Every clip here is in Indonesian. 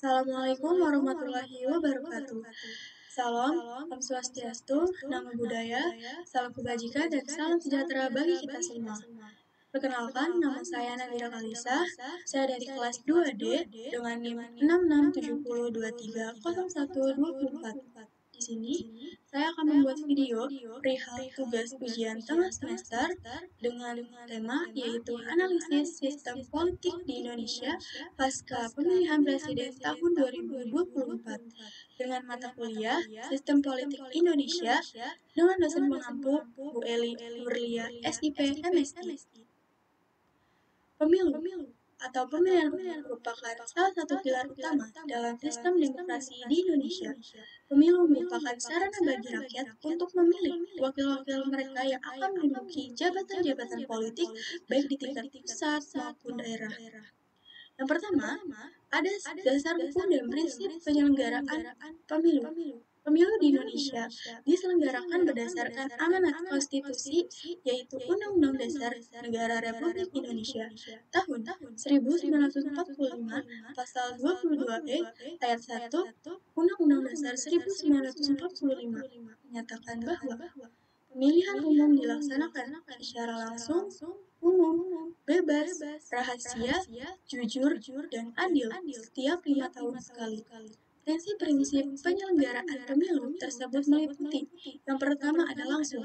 Assalamualaikum warahmatullahi wabarakatuh. Salam, Om Swastiastu, Namo Buddhaya, Salam Kebajikan, dan salam sejahtera bagi kita semua. Perkenalkan, nama saya Nabila Kalisa. Saya dari kelas 2D dengan NIM 6670230124. Di sini, saya akan membuat video perihal tugas ujian tengah semester dengan tema yaitu analisis sistem politik di Indonesia pasca pemilihan presiden tahun 2024 dengan mata kuliah Sistem Politik Indonesia dengan dosen pengampu Bu Eli Nurlia SIP MSI. Pemilu atau pemilihan umum merupakan salah satu pilar utama dalam sistem demokrasi di Indonesia. Pemilu merupakan sarana bagi rakyat untuk memilih wakil-wakil mereka yang akan menduduki jabatan-jabatan politik baik di tingkat pusat maupun daerah. Yang pertama, ada dasar hukum dan prinsip penyelenggaraan pemilu. Pemilu di Indonesia diselenggarakan berdasarkan amanat konstitusi, yaitu Undang-Undang Dasar Negara Republik Indonesia tahun 1945, pasal 22E ayat 1, Undang-Undang Dasar 1945 menyatakan bahwa pemilihan umum dilaksanakan secara langsung, umum, bebas, rahasia, jujur, dan adil setiap 5 tahun sekali. Prinsip-prinsip penyelenggaraan pemilu tersebut meliputi: yang pertama ada langsung.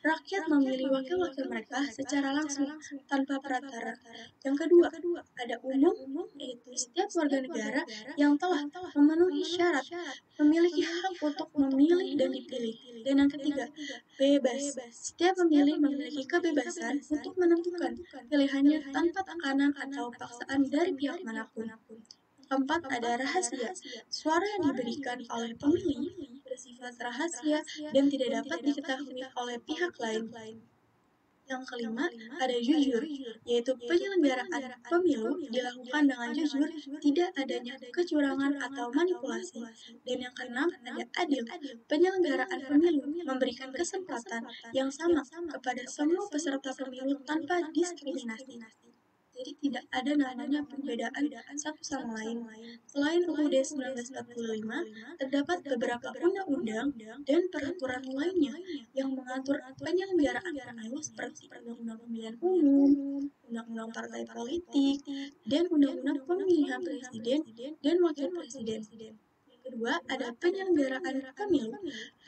Rakyat memilih wakil-wakil mereka secara langsung, tanpa perantara. Yang kedua, ada umum, yaitu setiap warga negara yang telah memenuhi syarat memiliki hak untuk memilih dan dipilih. Dan yang ketiga, bebas. Setiap pemilih memiliki kebebasan untuk menentukan pilihannya tanpa tekanan atau paksaan dari pihak manapun. Keempat, ada rahasia. Suara yang diberikan oleh pemilih bersifat rahasia dan tidak dapat diketahui oleh pihak lain. Yang kelima, ada jujur, yaitu penyelenggaraan pemilu dilakukan dengan jujur, tidak adanya kecurangan atau manipulasi. Dan yang keenam, ada adil. Penyelenggaraan pemilu memberikan kesempatan yang sama kepada semua peserta pemilu tanpa diskriminasi. Jadi tidak ada namanya perbedaan satu sama lain. Selain UUD 1945, terdapat beberapa undang-undang dan peraturan lainnya yang mengatur penyelenggaraan pemilu seperti Undang-Undang Pemilihan Umum, Undang-Undang Partai Politik, dan Undang-Undang Pemilihan Presiden dan Wakil Presiden. Kedua, ada penyelenggaraan pemilu.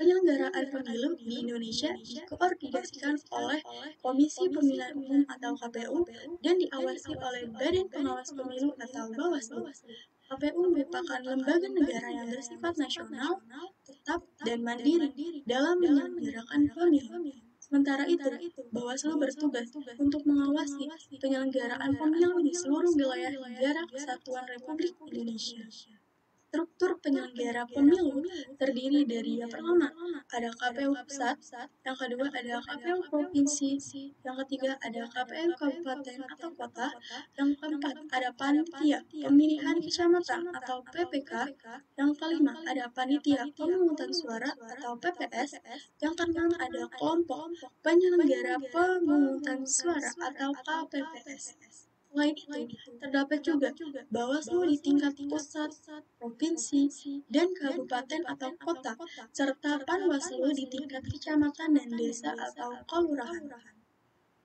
Penyelenggaraan pemilu di Indonesia dikoordinasikan oleh Komisi Pemilihan Umum atau KPU dan diawasi oleh Badan Pengawas Pemilu atau Bawaslu. KPU merupakan lembaga negara yang bersifat nasional, tetap, dan mandiri dalam menyelenggarakan pemilu. Sementara itu, Bawaslu bertugas untuk mengawasi penyelenggaraan pemilu di seluruh wilayah negara Kesatuan Republik Indonesia. Struktur penyelenggara pemilu terdiri dari yang pertama ada KPU pusat, yang kedua ada KPU provinsi, yang ketiga ada KPU kabupaten atau kota, yang keempat ada panitia pemilihan kecamatan atau PPK, yang kelima ada panitia pemungutan suara atau PPS, yang keenam ada kelompok penyelenggara pemungutan suara atau KPPS. Selain itu, terdapat juga Bawaslu di tingkat pusat, provinsi, dan kabupaten atau kota, serta Panwaslu di tingkat kecamatan dan desa atau kelurahan.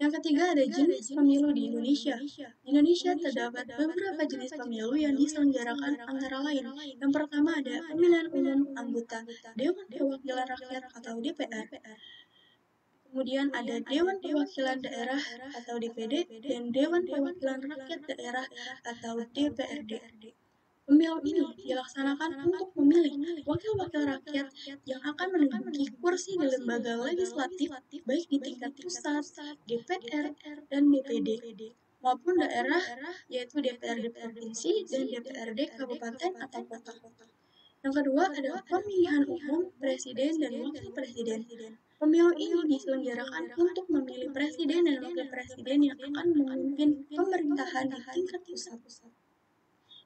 Yang ketiga ada jenis pemilu di Indonesia. Di Indonesia terdapat beberapa jenis pemilu yang diselenggarakan antara lain. Yang pertama ada pemilihan umum anggota Dewan Perwakilan Rakyat atau DPR. Kemudian ada Dewan Perwakilan Daerah atau DPD dan Dewan Perwakilan Rakyat Daerah atau DPRD. Pemilu ini dilaksanakan untuk memilih wakil-wakil rakyat yang akan menduduki kursi di lembaga legislatif baik di tingkat pusat, DPR, dan DPD maupun daerah yaitu DPRD provinsi dan DPRD kabupaten atau kota. Yang kedua ada pemilihan umum presiden dan wakil presiden. Pemilu ini diselenggarakan untuk memilih presiden dan wakil presiden yang akan memimpin pemerintahan di tingkat pusat.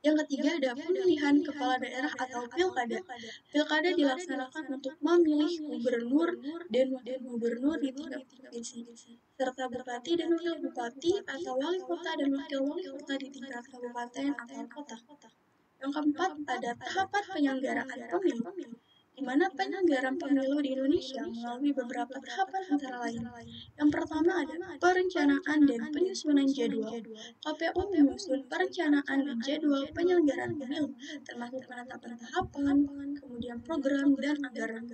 Yang ketiga ada pemilihan kepala daerah atau pilkada. Pilkada dilaksanakan untuk memilih gubernur dan wakil gubernur di tingkat provinsi, serta bupati dan wakil bupati atau wali kota dan wakil wali kota di tingkat kabupaten atau kota. Yang keempat, ada tahapan penyelenggaraan pemilu, di mana penyelenggaraan pemilu di Indonesia melalui beberapa tahapan antara lain. Yang pertama ada perencanaan dan penyusunan jadwal. KPU menyusun perencanaan dan jadwal penyelenggaraan pemilu, termasuk penetapan tahapan, kemudian program dan anggaran.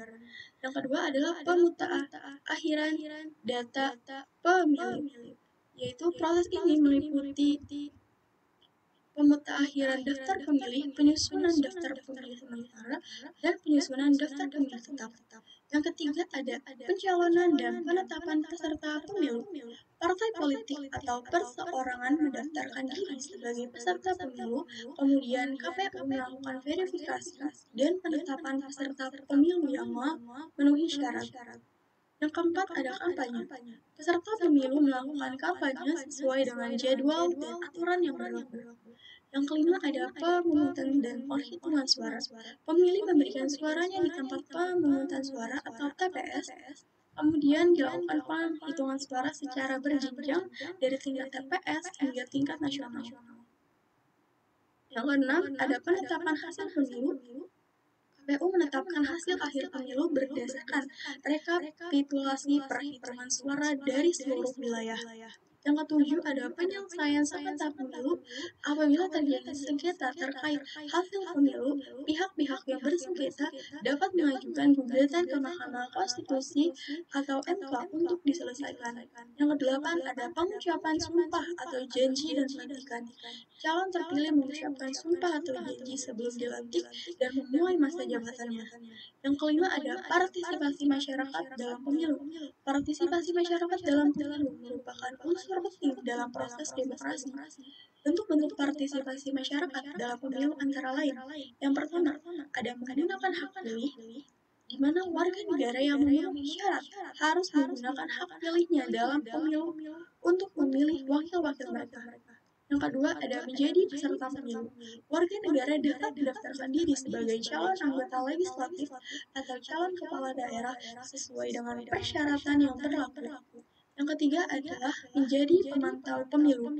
Yang kedua adalah pemutakhiran data pemilu, yaitu proses ini meliputi pemutakhiran daftar pemilih, penyusunan daftar pemilih sementara, dan penyusunan daftar pemilih tetap. Yang ketiga ada pencalonan dan penetapan peserta pemilu. Partai politik atau perseorangan mendaftarkan diri sebagai peserta pemilu, kemudian KPU melakukan verifikasi dan penetapan peserta pemilu yang memenuhi syarat. Yang keempat ada kampanye. Peserta pemilu melakukan kampanye sesuai dengan jadwal dan aturan yang berlaku. Yang kelima ada pemungutan dan penghitungan suara. Pemilih memberikan suaranya di tempat pemungutan suara atau TPS. Kemudian dilakukan penghitungan suara secara berjenjang dari tingkat TPS hingga tingkat nasional. Yang keenam ada penetapan hasil pemilu. KPU menetapkan hasil akhir pemilu berdasarkan rekapitulasi perhitungan suara dari seluruh wilayah. Yang ketujuh ada penyelesaian sengketa pemilu. Apabila terjadi sengketa terkait hasil pemilu, pihak-pihak yang bersengketa dapat mengajukan gugatan ke Mahkamah Konstitusi atau MK untuk diselesaikan. Yang kedelapan ada pengucapan sumpah atau janji dan pelantikan. Calon terpilih mengucapkan sumpah atau janji sebelum dilantik dan memulai masa jabatannya. Yang kelima ada partisipasi masyarakat dalam pemilu. Partisipasi masyarakat dalam pemilu merupakan unsur penting dalam proses demokrasi. Bentuk-bentuk partisipasi masyarakat dalam pemilu antara lain. Yang pertama, ada menggunakan hak pilih, di mana warga negara yang memenuhi syarat harus menggunakan hak pilihnya dalam pemilu untuk memilih wakil-wakil mereka. Yang kedua, ada menjadi peserta pemilu. Warga negara dapat mendaftarkan diri sebagai calon anggota legislatif atau calon kepala daerah sesuai dengan persyaratan yang berlaku. Yang ketiga adalah menjadi pemantau pemilu.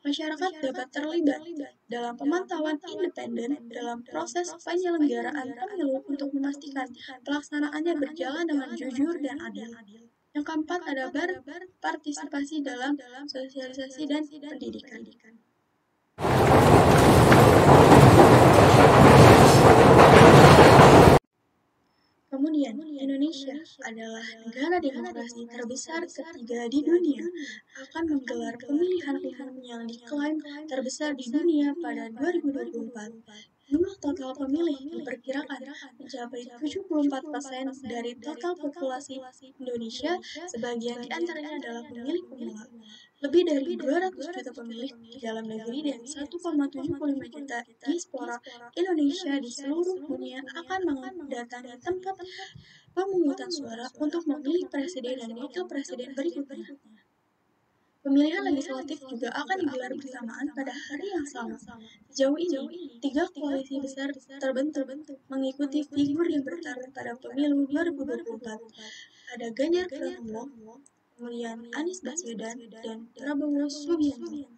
Masyarakat dapat terlibat dalam pemantauan independen dalam proses penyelenggaraan pemilu untuk memastikan pelaksanaannya berjalan dengan jujur dan adil. Yang keempat ada berpartisipasi dalam sosialisasi dan pendidikan. Kemudian, Indonesia adalah negara demokrasi terbesar ketiga di dunia, akan menggelar pemilihan umum yang diklaim terbesar di dunia pada 2024. Jumlah total pemilih diperkirakan mencapai 74% dari total populasi Indonesia, sebagian di antaranya adalah pemilih pemula. Lebih dari 200 juta pemilih di dalam negeri dan 1,75 juta diaspora Indonesia di seluruh dunia akan mendatangi tempat pemungutan suara untuk memilih presiden dan wakil presiden berikutnya. Pemilihan legislatif juga akan digelar bersamaan pada hari yang sama. Sejauh ini, 3 koalisi besar terbentuk mengikuti figur yang bertarung pada pemilu 2024. Ada Ganjar Pranowo, kemudian Anies Baswedan, dan Prabowo Subianto.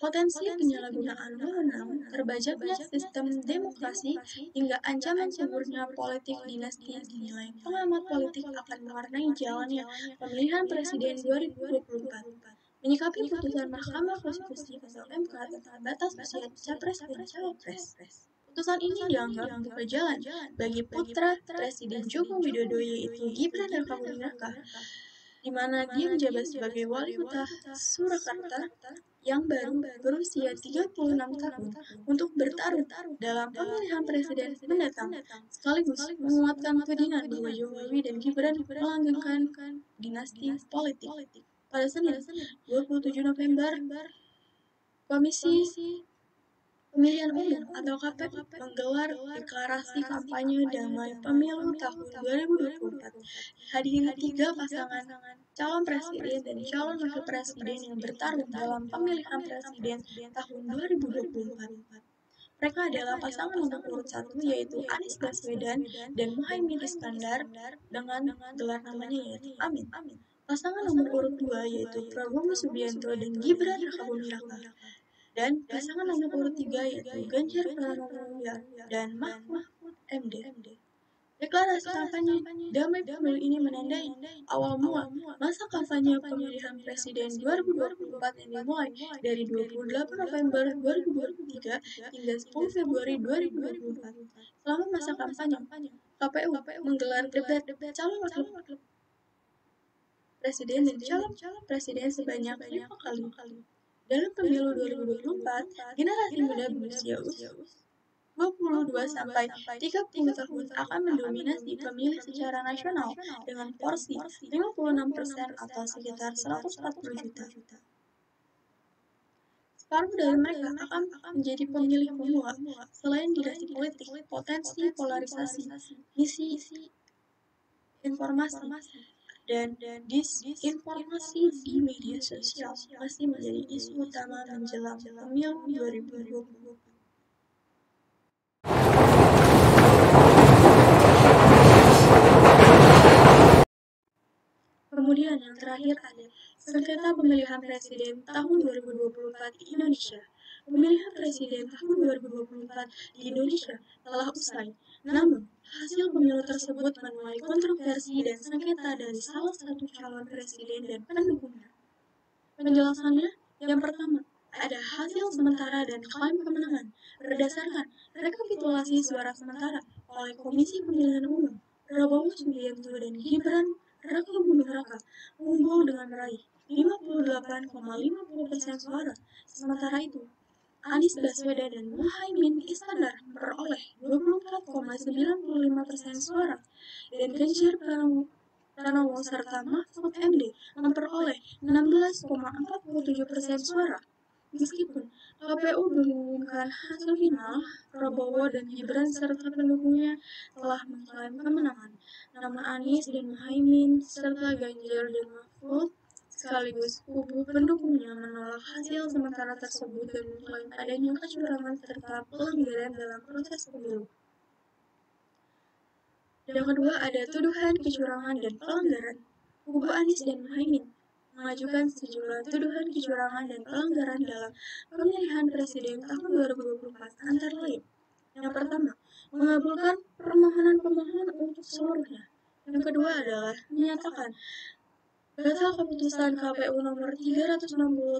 Potensi penyalahgunaan wewenang, terbajaknya sistem demokrasi, hingga ancaman suburnya politik dinasti dinilai pengamat politik akan mewarnai jalannya pemilihan presiden 2024. Menyikapi putusan Mahkamah Konstitusi atau MK tentang batas usia capres dan cawapres. Putusan ini dianggap membuka jalan bagi putra Presiden Joko Widodo yaitu Gibran Rakabuming Raka, di mana dia menjabat sebagai wali kota Surakarta yang baru berusia 36 tahun untuk bertarung dalam pemilihan presiden mendatang, sekaligus menguatkan tudingan bahwa Jokowi dan Gibran melanggengkan dinasti politik. Pada Senin, 27 November, Komisi Pemilihan Umum atau KPU menggelar deklarasi kampanye damai pemilu tahun 2024. Dihadiri 3 pasangan calon presiden dan calon wakil presiden yang bertarung dalam pemilihan presiden tahun 2024. Mereka adalah pasangan nomor urut 1 yaitu Anies Baswedan dan Muhaimin Iskandar dengan gelar namanya yaitu Amin. Pasangan nomor urut 2 yaitu Prabowo Subianto dan Gibran Rakabuming Raka. dan pasangan nomor urut 3 yaitu Ganjar Pranowo dan Mahfud MD. Deklarasi kampanye damai pemilu ini menandai awal mula masa kampanye pemilihan presiden 2024 yang dimulai dari 28 November 2023 hingga 10 Februari 2024. Selama masa kampanye, KPU menggelar debat calon wakil presiden dan calon presiden sebanyak 5 kali. Dalam pemilu 2024, generasi muda berusia 22 sampai 30 tahun akan mendominasi pemilih secara nasional dengan porsi 56% atau sekitar 140 juta. Separuh dari mereka akan menjadi pemilih pemula. Selain dinasti politik, potensi polarisasi, misi informasi, dan disinformasi di media sosial masih menjadi isu utama menjelang pemilu 2024. Kemudian yang terakhir ada sengketa pemilihan presiden tahun 2024 di Indonesia. Pemilihan presiden tahun 2024 di Indonesia telah usai. Namun, hasil pemilu tersebut menuai kontroversi dan sengketa dari salah satu calon presiden dan pendukungnya. Penjelasannya, yang pertama, ada hasil sementara dan klaim kemenangan berdasarkan rekapitulasi suara sementara oleh Komisi Pemilihan Umum. Prabowo Subianto dan Gibran Raka Buming Raka unggul dengan meraih 58,50% suara. Sementara itu, Anies Baswedan dan Muhaimin Iskandar memperoleh 24,95% suara dan Ganjar Pranowo serta Mahfud MD memperoleh 16,47% suara. Meskipun KPU belum mengumumkan hasil final, Prabowo dan Gibran serta pendukungnya telah mengklaim kemenangan. Namun Anies dan Muhaimin serta Ganjar dan Mahfud sekaligus kubu pendukungnya menolak hasil sementara tersebut dan mengklaim adanya kecurangan serta pelanggaran dalam proses pemilu. Yang kedua ada tuduhan kecurangan dan pelanggaran. Kubu Anies dan Muhaimin mengajukan sejumlah tuduhan kecurangan dan pelanggaran dalam pemilihan presiden tahun 2024 antara lain. Yang pertama, mengabulkan permohonan pemohon untuk seluruhnya. Yang kedua adalah menyatakan batal keputusan KPU nomor 360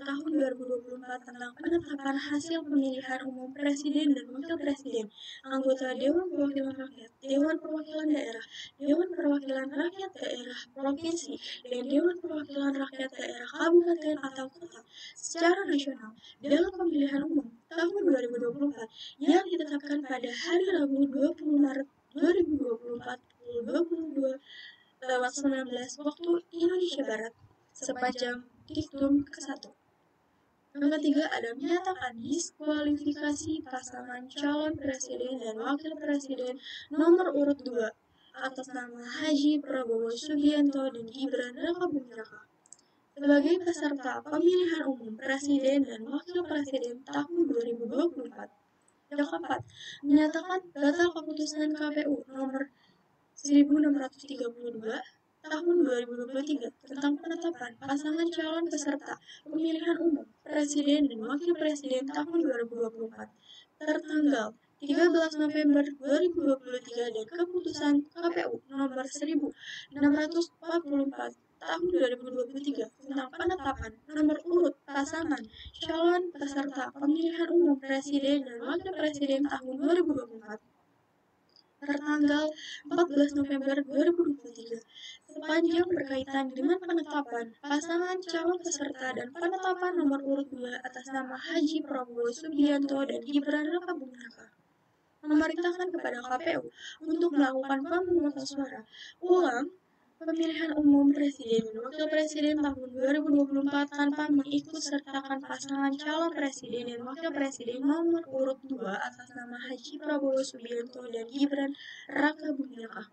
tahun 2024 tentang penetapan hasil pemilihan umum presiden dan wakil presiden, anggota Dewan Perwakilan Rakyat, Dewan Perwakilan Daerah, Dewan Perwakilan Rakyat Daerah Provinsi, dan Dewan Perwakilan Rakyat Daerah Kabupaten atau Kota secara nasional dalam pemilihan umum tahun 2024 yang ditetapkan pada hari Rabu 20 Maret 2024 pukul 22:19 waktu Indonesia Barat, sepanjang diktum ke-1. Yang ketiga ada menyatakan diskualifikasi pasangan calon presiden dan wakil presiden nomor urut 2 atas nama Haji Prabowo Subianto dan Gibran Raka Buming Raka sebagai peserta pemilihan umum presiden dan wakil presiden tahun 2024. Yang keempat, menyatakan batal keputusan KPU nomor 1632 tahun 2023 tentang penetapan pasangan calon peserta pemilihan umum presiden dan wakil presiden tahun 2024 tertanggal 13 November 2023 dan keputusan KPU nomor 1644 tahun 2023 tentang penetapan nomor urut pasangan calon peserta pemilihan umum presiden dan wakil presiden tahun 2024 tertanggal 14 November 2023 sepanjang berkaitan dengan penetapan pasangan calon peserta dan penetapan nomor urut 2 atas nama Haji Prabowo Subianto dan Gibran Raka Buming Raka memerintahkan kepada KPU untuk melakukan pemungutan suara ulang pemilihan umum presiden dan wakil presiden tahun 2024 tanpa mengikutsertakan pasangan calon presiden dan wakil presiden nomor urut 2 atas nama Haji Prabowo Subianto dan Gibran Raka Buming Raka.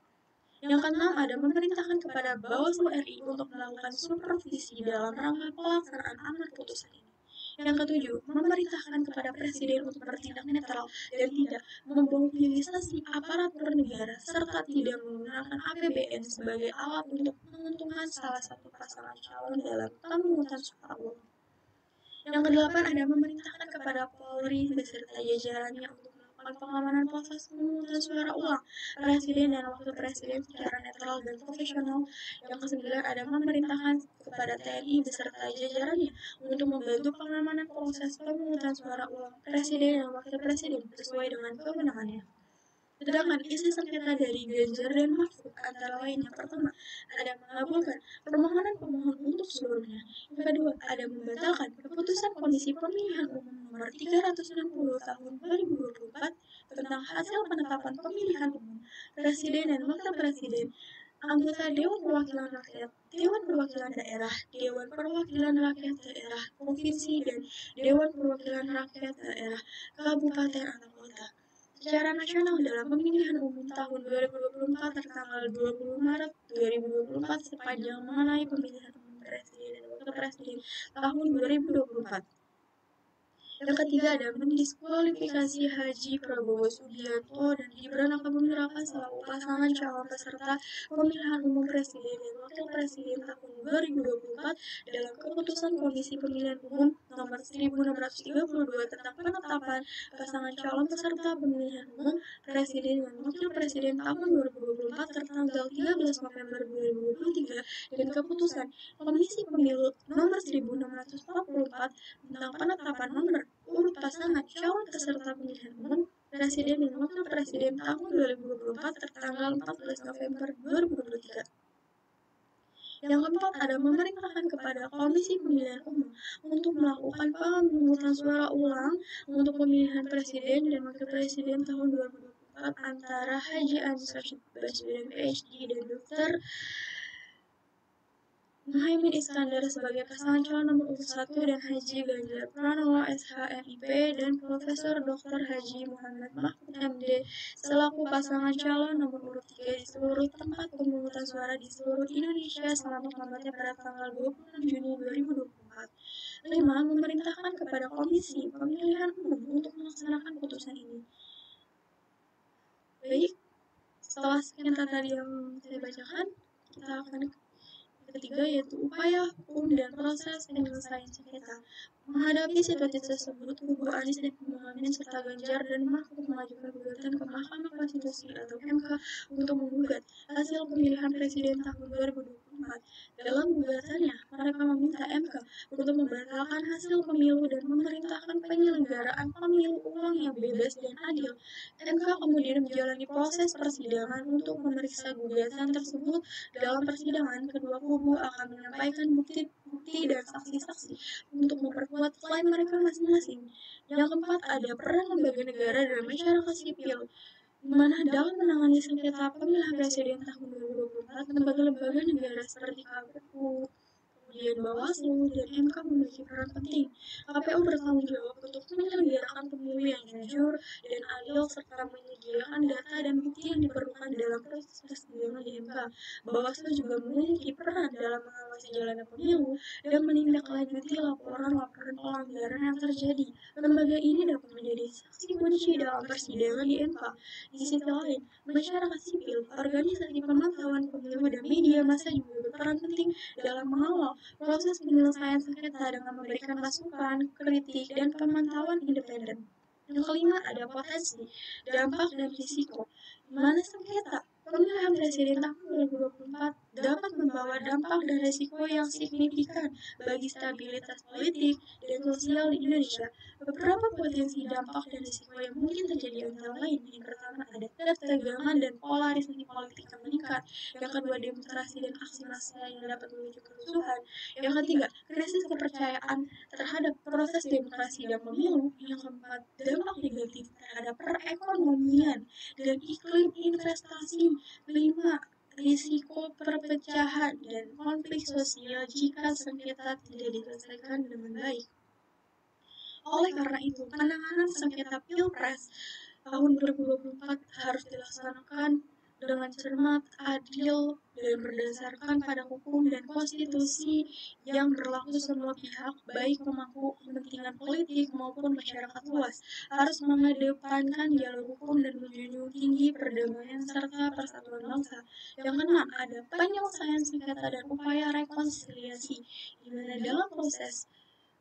Yang keenam ada memerintahkan kepada Bawaslu RI untuk melakukan supervisi dalam rangka pelaksanaan amar putusan ini. Yang ketujuh, memerintahkan kepada Presiden untuk bertindak netral dan tidak memobilisasi aparatur negara serta tidak menggunakan APBN sebagai alat untuk menguntungkan salah satu pasangan calon dalam pemungutan suara ulang. Yang kedelapan, ada memerintahkan kepada Polri beserta jajarannya untuk melakukan pengamanan proses pemungutan suara ulang Presiden dan Wakil Presiden secara netral dan profesional. Yang kesembilan, ada memerintahkan kepada TNI beserta jajarannya untuk membantu pengamanan proses pemungutan suara ulang Presiden dan Wakil Presiden sesuai dengan kewenangannya. Sedangkan isi sengketa dari Ganjar dan Mahfud antara lain yang pertama, ada mengabulkan permohonan pemohon untuk seluruhnya. Yang kedua, ada membatalkan keputusan Komisi Pemilihan Umum nomor 360 tahun 2024 tentang hasil penetapan pemilihan umum Presiden dan Wakil Presiden, anggota Dewan Perwakilan Rakyat, Dewan Perwakilan Daerah, Dewan Perwakilan Rakyat Daerah Provinsi, dan Dewan Perwakilan Rakyat Daerah Kabupaten atau Kota secara nasional dalam pemilihan umum tahun 2024 tertanggal 20 Maret 2024 sepanjang mengenai pemilihan umum Presiden dan Wakil Presiden tahun 2024. Yang ketiga, ada mendiskualifikasi Haji Prabowo Subianto dan Gibran Rakabuming Raka selaku pasangan calon peserta pemilihan umum Presiden dan Wakil Presiden tahun 2024 dalam keputusan Komisi Pemilihan Umum nomor 1632 tentang penetapan pasangan calon peserta pemilihan umum Presiden dan Wakil Presiden tahun 2024 tertanggal 13 November 2023 dan keputusan Komisi Pemilu nomor 1644 tentang penetapan nomor urut pasangan calon peserta pemilihan umum Presiden dan Wakil Presiden tahun 2024 tertanggal 14 November 2023. Yang keempat, ada memerintahkan kepada Komisi Pemilihan Umum untuk melakukan pemungutan suara ulang untuk pemilihan Presiden dan Wakil Presiden tahun 2024 antara Haji Anies Rashid Baswedan PhD dan Dr. Muhaimin Iskandar sebagai pasangan calon nomor urut 1 dan Haji Ganjar Pranowo SHMIP dan Profesor Dr. Haji Muhammad Mahfud MD selaku pasangan calon nomor urut 3 di seluruh tempat pemungutan suara di seluruh Indonesia selamat-lambatnya pada tanggal 26 Juni 2024. 5. Memerintahkan kepada Komisi Pemilihan Umum untuk melaksanakan putusan ini. Baik, setelah sekian tadi yang saya bacakan, kita akan ketiga, yaitu upaya hukum dan proses penyelesaian sengketa. Menghadapi situasi tersebut, kubu Anies dan Muhaimin serta Ganjar dan Mahfud mengajukan gugatan ke Mahkamah Konstitusi atau MK untuk menggugat hasil pemilihan presiden tahun 2024. Dalam gugatannya, mereka meminta MK untuk membatalkan hasil pemilu dan memerintahkan penyelenggaraan pemilu ulang yang bebas dan adil. MK kemudian menjalani proses persidangan untuk memeriksa gugatan tersebut. Dalam persidangan, kedua kubu akan menyampaikan bukti-bukti dan saksi-saksi untuk memperkuat klaim mereka masing-masing. Yang keempat, ada peran lembaga negara dan masyarakat sipil, di mana dalam menangani sengketa pemilihan presiden tahun 2024, lembaga-lembaga negara seperti KPU, kemudian Bawaslu dan MK memiliki peran penting. KPU bertanggung jawab untuk menyelenggarakan pemilu yang jujur dan adil serta menyediakan data dan bukti yang diperlukan dalam proses persidangan di MK. Bawaslu juga memiliki peran dalam mengawasi jalannya pemilu dan menindaklanjuti laporan-laporan pelanggaran yang terjadi. Lembaga ini dapat menjadi saksi kunci dalam persidangan di MK. Di sisi lain, masyarakat sipil, organisasi pemantauan pemilu dan media massa juga berperan penting dalam mengawal proses penyelesaian sengketa dengan memberikan masukan, kritik, dan pemantauan independen. Yang kelima, ada potensi, dampak, dan risiko, di mana sengketa pemilihan presiden tahun 2024 dapat membawa dampak dan risiko yang signifikan bagi stabilitas politik dan sosial di Indonesia. Beberapa potensi dampak dan risiko yang mungkin terjadi antara lain. Yang pertama, ada ketegangan dan polarisasi politik yang meningkat. Yang kedua, demonstrasi dan aksi massa yang dapat memicu kerusuhan. Yang ketiga, krisis kepercayaan terhadap proses demokrasi dan pemilu. Yang keempat, dampak negatif terhadap perekonomian dan iklim investasi. 5. Risiko perpecahan dan konflik sosial jika sengketa tidak diselesaikan dengan baik. Oleh karena itu, penanganan sengketa Pilpres tahun 2024 harus dilaksanakan dengan cermat, adil, dan berdasarkan pada hukum dan konstitusi yang berlaku. Semua pihak, baik pemangku kepentingan politik maupun masyarakat luas, harus mengedepankan jalur hukum dan menjunjung tinggi perdamaian serta persatuan bangsa. Yang keenam, ada penyelesaian sengketa dan upaya rekonsiliasi, di mana dalam proses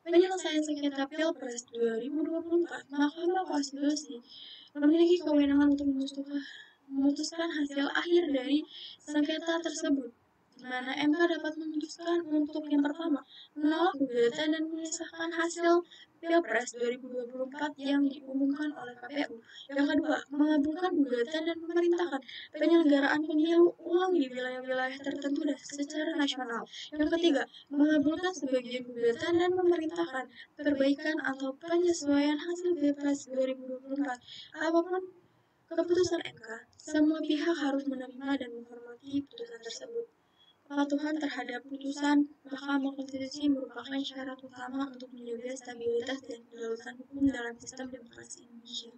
Penyelesaian sengketa Pilpres 2024, Mahkamah Konstitusi memiliki kewenangan untuk memutuskan hasil akhir dari sengketa tersebut, di mana MK dapat memutuskan untuk yang pertama, menolak gugatan dan menyesahkan hasil Pilpres 2024 yang diumumkan oleh KPU. Yang kedua, mengabulkan gugatan dan memerintahkan penyelenggaraan pemilu ulang di wilayah-wilayah tertentu dan secara nasional. Yang ketiga, mengabulkan sebagian gugatan dan memerintahkan perbaikan atau penyesuaian hasil Pilpres 2024. Apapun keputusan MK, semua pihak harus menerima dan menghormati putusan tersebut. Kepatuhan terhadap putusan Mahkamah Konstitusi merupakan syarat utama untuk menjaga stabilitas dan kedaulatan hukum dalam sistem demokrasi Indonesia.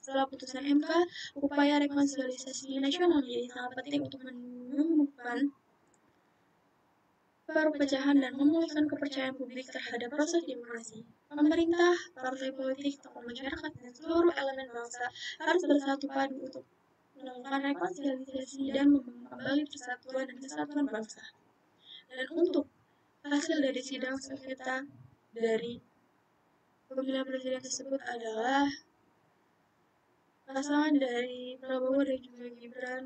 Setelah putusan MK, upaya rekonsiliasi nasional menjadi sangat penting untuk menumbuhkan perpecahan dan memulihkan kepercayaan publik terhadap proses demokrasi. Pemerintah, partai politik, tokoh masyarakat, dan seluruh elemen bangsa harus bersatu padu untuk melakukan rekonsiliasi dan membangun kembali persatuan dan kesatuan bangsa. Dan untuk hasil dari sidang sengketa dari pemilihan presiden tersebut adalah pasangan dari Prabowo dan juga Gibran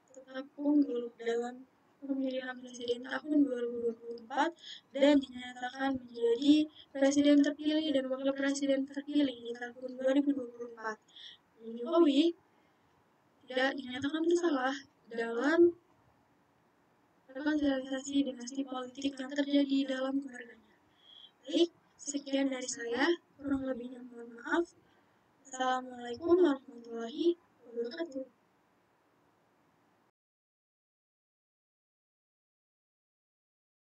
tetap unggul dalam pemilihan presiden tahun 2024 dan dinyatakan menjadi presiden terpilih dan wakil presiden terpilih di tahun 2024. Jokowi tidak dinyatakan bersalah dalam rekonsiliasi dinasti politik yang terjadi dalam keluarganya. Baik, sekian dari saya. Kurang lebihnya mohon maaf. Assalamualaikum warahmatullahi wabarakatuh.